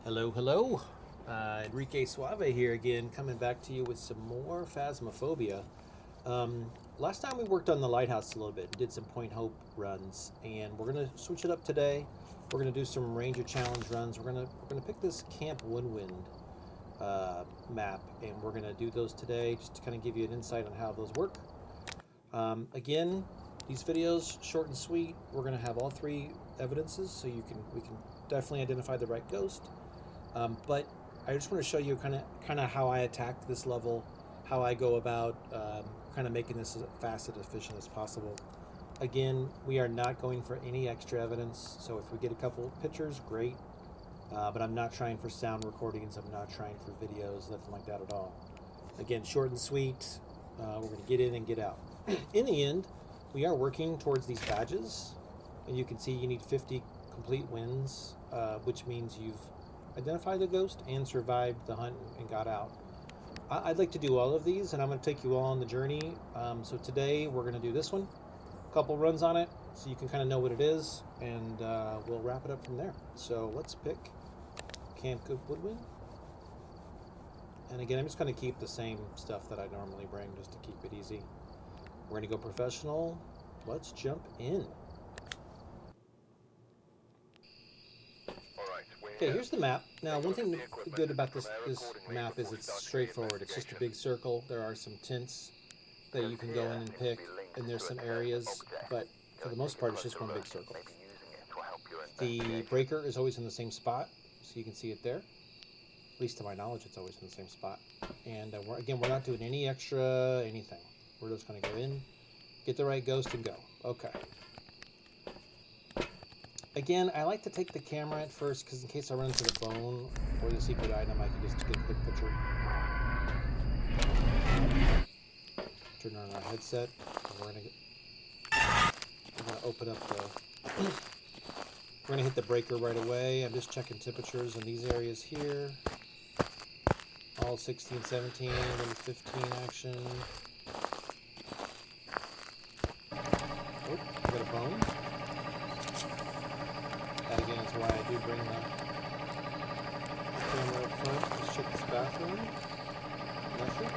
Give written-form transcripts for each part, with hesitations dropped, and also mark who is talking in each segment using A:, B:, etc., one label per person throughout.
A: Hello, hello. Enrique Suave here again, coming back to you with some more Phasmophobia. Last time we worked on the lighthouse a little bit, did some Point Hope runs, and we're gonna switch it up today. We're gonna do some Ranger Challenge runs. We're gonna pick this Camp Woodwind map, and we're gonna do those today, just to kind of give you an insight on how those work. Again, these videos short and sweet. We're gonna have all three evidences, so we can definitely identify the right ghost. But I just want to show you kind of how I attack this level, how I go about kind of making this as fast and efficient as possible. Again, we are not going for any extra evidence, so if we get a couple pictures, great. But I'm not trying for sound recordings. I'm not trying for videos, nothing like that at all. Again, short and sweet. We're going to get in and get out. In the end, we are working towards these badges, and you can see you need 50 complete wins, which means you've identified the ghost and survived the hunt and got out. I'd like to do all of these, and I'm going to take you all on the journey. So today we're going to do this one, a couple runs on it, so you can kind of know what it is, and we'll wrap it up from there. So let's pick Camp Woodwind. And again, I'm just going to keep the same stuff that I normally bring, just to keep it easy. We're going to go professional. Let's jump in. Okay, here's the map. Now, one thing good about this map is it's straightforward. It's just a big circle. There are some tints that you can go in and pick, and there's some areas, but for the most part, it's just one big circle. The breaker is always in the same spot, so you can see it there. At least to my knowledge, it's always in the same spot. And we're not doing any extra anything. We're just going to go in, get the right ghost, and go. Okay. Again, I like to take the camera at first, because in case I run into the bone or the secret item, I can just get a quick picture. Turn on our headset. And we're gonna open up the. We're gonna hit the breaker right away. I'm just checking temperatures in these areas here. All 16, 17, little 15 action. Oh, we got a bone. That again is why I do bring the camera up front. Let's check this bathroom. Nothing.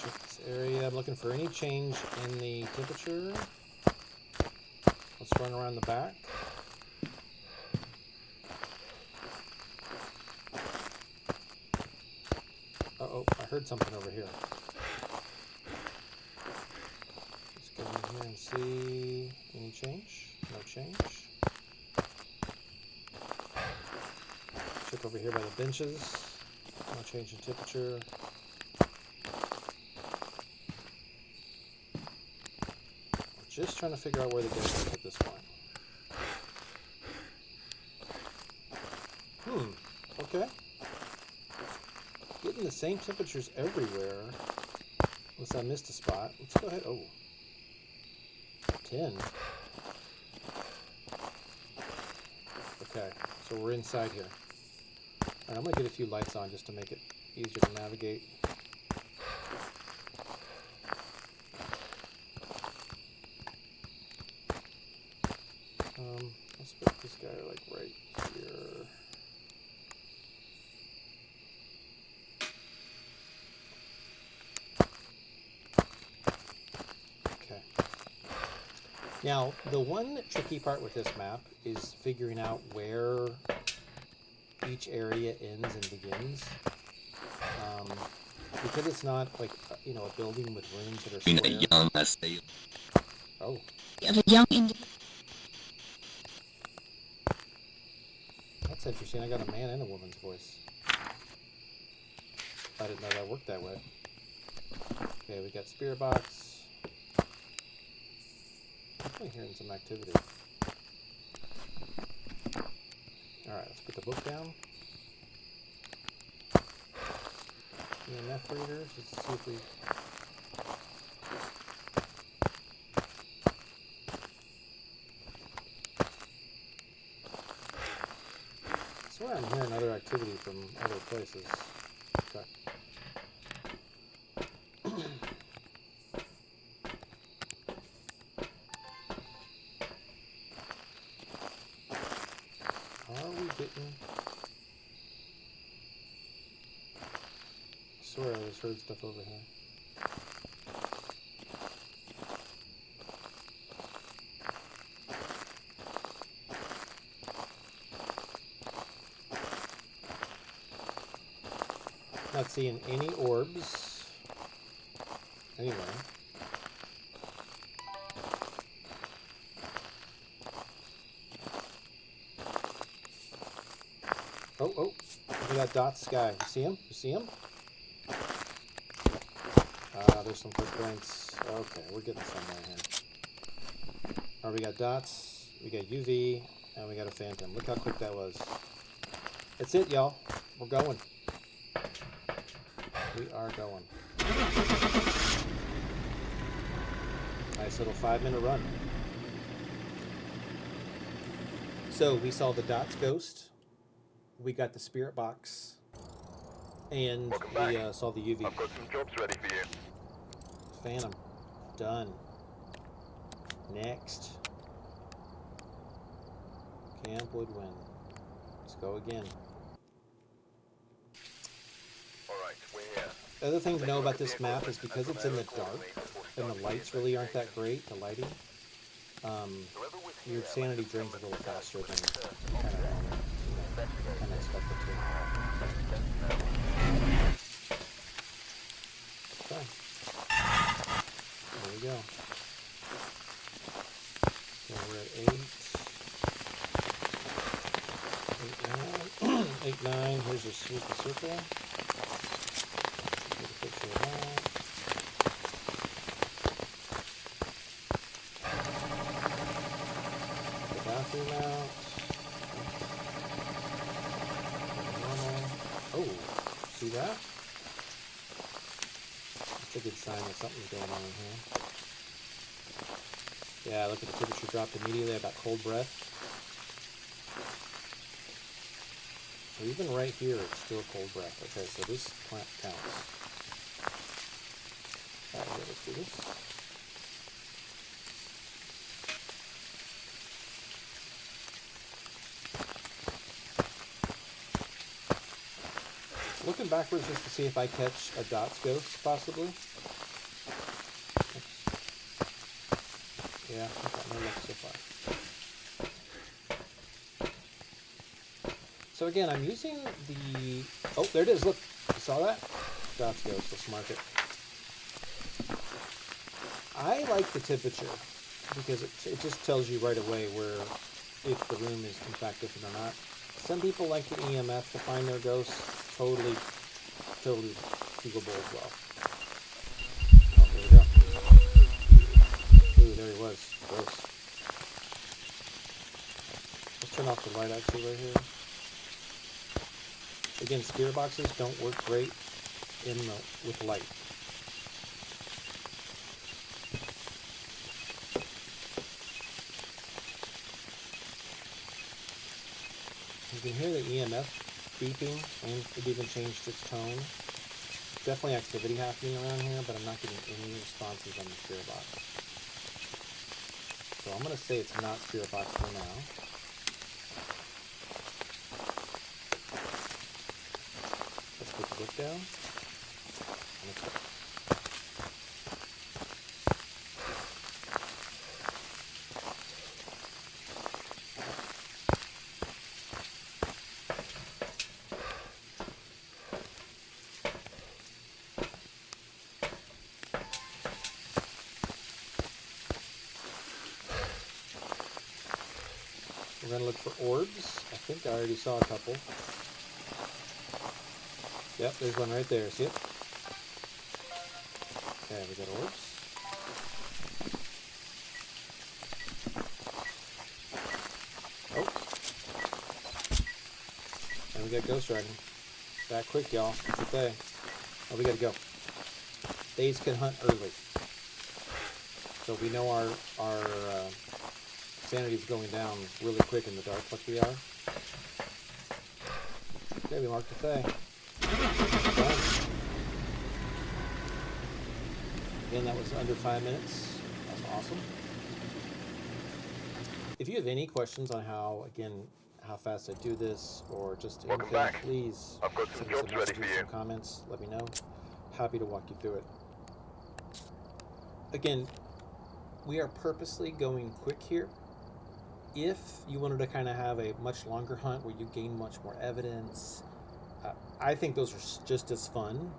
A: Check this area. I'm looking for any change in the temperature. Let's run around the back. Uh-oh, I heard something over here. Go in here and see any change. No change. Check over here by the benches. No change in temperature. We're just trying to figure out where the ghost is at this point. Okay. Getting the same temperatures everywhere. Unless I missed a spot. Let's go ahead. Oh. 10. Okay, so we're inside here. Alright, I'm going to get a few lights on just to make it easier to navigate. Let's put this guy like right here. Now, the one tricky part with this map is figuring out where each area ends and begins. Because it's not like, a building with rooms that are square. Oh. That's interesting. I got a man and a woman's voice. I didn't know that worked that way. Okay, we got spirit box. Definitely hearing some activity. Alright, let's put the book down. EMF readers, let's see if we... I swear I'm hearing other activity from other places. Okay. second. I swear I just heard stuff over here. Not seeing any orbs anywhere. Oh, look at that dot sky. You see him? You see him? There's some footprints. Okay, we're getting somewhere here. Alright, we got dots, we got UV, and we got a phantom. Look how quick that was. That's it, y'all. We're going. We are going. Nice little 5-minute run. So we saw the dots ghost. We got the spirit box. And we saw the UV.
B: I've got some jobs ready for you.
A: Phantom. Done. Next. Camp Woodwind. Let's go again.
B: Alright, we're here.
A: The other thing to know about this map is because it's in the dark and the lights really aren't that great, the lighting, your sanity drains a little faster than kind of expect it to. Okay. There we go. So we're at 8, 9. Here's the circle. Take a picture of that. The bathroom out. Oh, see that? That's a good sign that something's going on in here. Yeah, look at the temperature dropped immediately. I got cold breath. So even right here, it's still cold breath. Okay, so this plant counts. Alright, let's do this. Looking backwards just to see if I catch a dots ghost, possibly. Oops. Yeah, okay, no luck so far. So again, I'm using the... Oh, there it is, look. You saw that? Dots ghost, let's mark it. I like the temperature because it just tells you right away where, if the room is in fact different or not. Some people like the EMF to find their ghosts. Totally feasible as well. Oh, there we go. Ooh, there he was. Gross. Let's turn off the light actually right here. Again, spirit boxes don't work great with light. You can hear the EMF beeping, and it even changed its tone. Definitely activity happening around here, but I'm not getting any responses on the spirit box. So I'm going to say it's not spirit box for now. Let's put the book down. And let's go. We're going to look for orbs. I think I already saw a couple. Yep, there's one right there. See it? Okay, we got orbs. Oh. And we got ghost riding. Back quick, y'all. It's a day. Oh, we got to go. Days can hunt early. So we know our sanity is going down really quick in the dark like we are. Okay, we marked the day. Done. Again, that was under 5 minutes. That's awesome. If you have any questions on how how fast I do this, or just
B: Welcome
A: anything,
B: back.
A: please
B: I've got some
A: send me some
B: jobs ready
A: messages,
B: for you.
A: some comments, let me know. Happy to walk you through it. Again, we are purposely going quick here. If you wanted to kind of have a much longer hunt where you gain much more evidence, I think those are just as fun.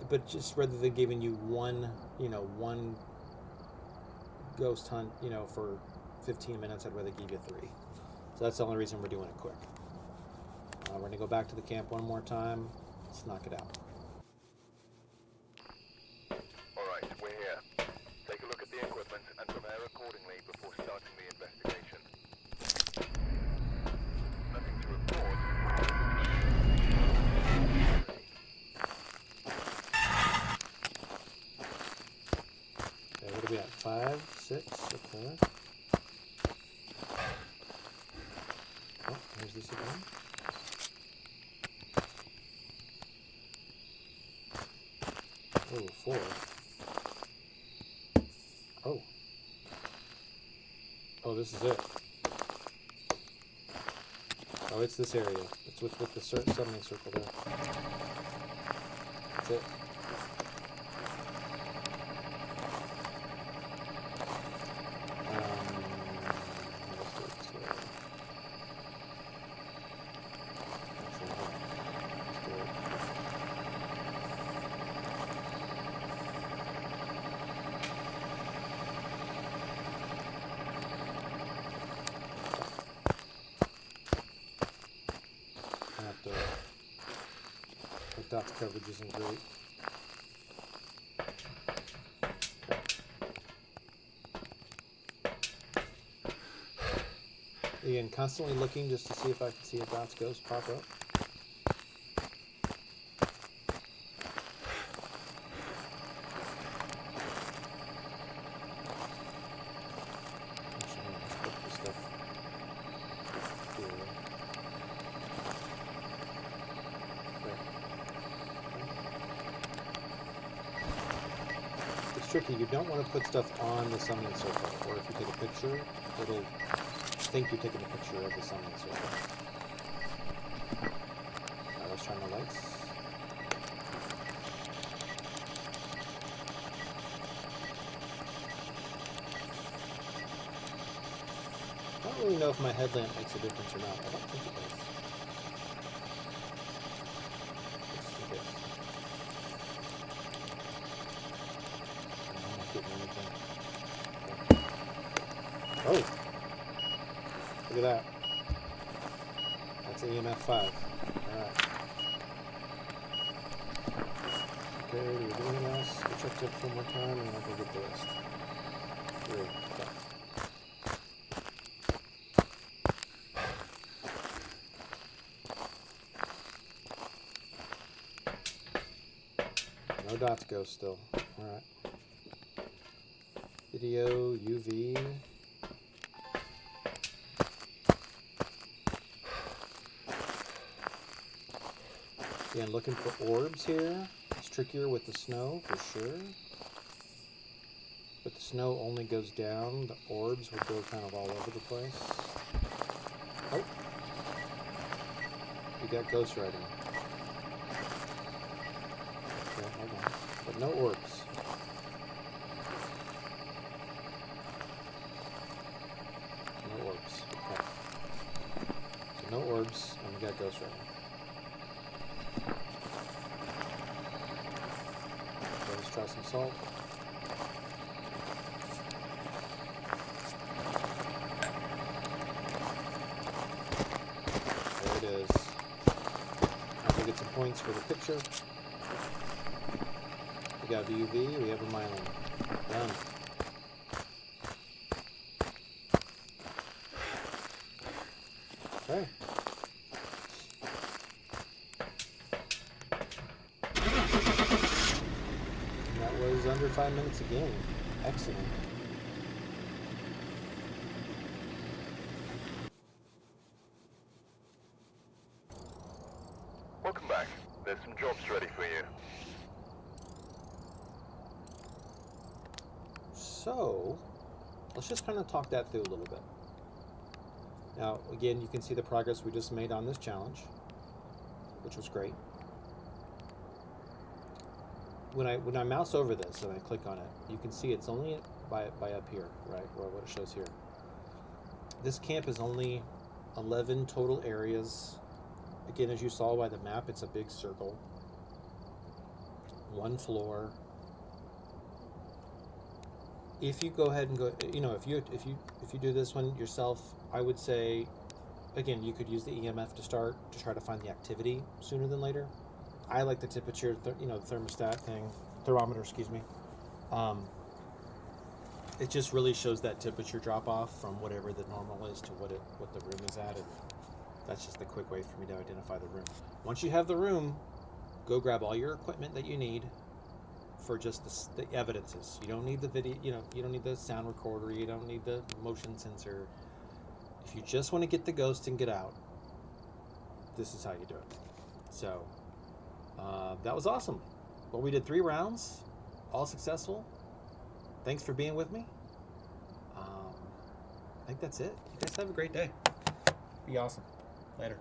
A: But just rather than giving you one ghost hunt, for 15 minutes, I'd rather give you 3. So that's the only reason we're doing it quick. We're going to go back to the camp one more time. Let's knock it out.
B: Alright, we're here. Take a look at the equipment and prepare accordingly before starting the investigation. Nothing to report.
A: Okay, what are we at? 5, 6, okay. Oh, here's this again. Oh, 4. Oh. Oh, this is it. Oh, it's this area. It's with the summoning circle there. That's it. Let's do it this way. Actually, no. Let's do it. I have to. The dots coverage isn't great. Again, constantly looking just to see if I can see a dots ghost pop up. Actually, let's put this stuff here. It's tricky. You don't want to put stuff on the summoning circle, or if you take a picture, it'll think you're taking a picture of the summoning circle. Alright, let's turn the lights. I don't really know if my headlamp makes a difference or not. I don't think it does. Just in case. I'm not getting anything. Oh! Look at that. That's EMF 5. Alright. Okay, do we do anything else? We'll check tips one more time and then I'll go get the rest. 3. Okay. No dots go still. Alright. Video, UV. Again, looking for orbs here. It's trickier with the snow, for sure. But the snow only goes down. The orbs would go kind of all over the place. Oh! We got ghost riding. Okay, hold on. But no orbs. No orbs. Okay. So no orbs, and we got ghost riding. Let's try some salt. There it is. Now we get some points for the picture. We got the UV, we have a myelin. Done. Okay. That was under 5 minutes again. Excellent.
B: Welcome back. There's some jobs ready for you.
A: So, let's just kind of talk that through a little bit. Now, again, you can see the progress we just made on this challenge, which was great. When I mouse over this and I click on it, you can see it's only by up here, right, or what it shows here. This camp is only 11 total areas. Again, as you saw by the map, it's a big circle. One floor. If you go ahead and go, if you do this one yourself, I would say, again, you could use the EMF to start to try to find the activity sooner than later. I like the temperature, the thermostat thing, thermometer, excuse me. It just really shows that temperature drop off from whatever the normal is to what the room is at, and that's just the quick way for me to identify the room. Once you have the room, go grab all your equipment that you need for just the evidences. You don't need the video, you don't need the sound recorder, you don't need the motion sensor. If you just want to get the ghost and get out, this is how you do it. So that was awesome. Well, we did 3 rounds, all successful. Thanks for being with me. I think that's it. You guys have a great day. Be awesome. Later.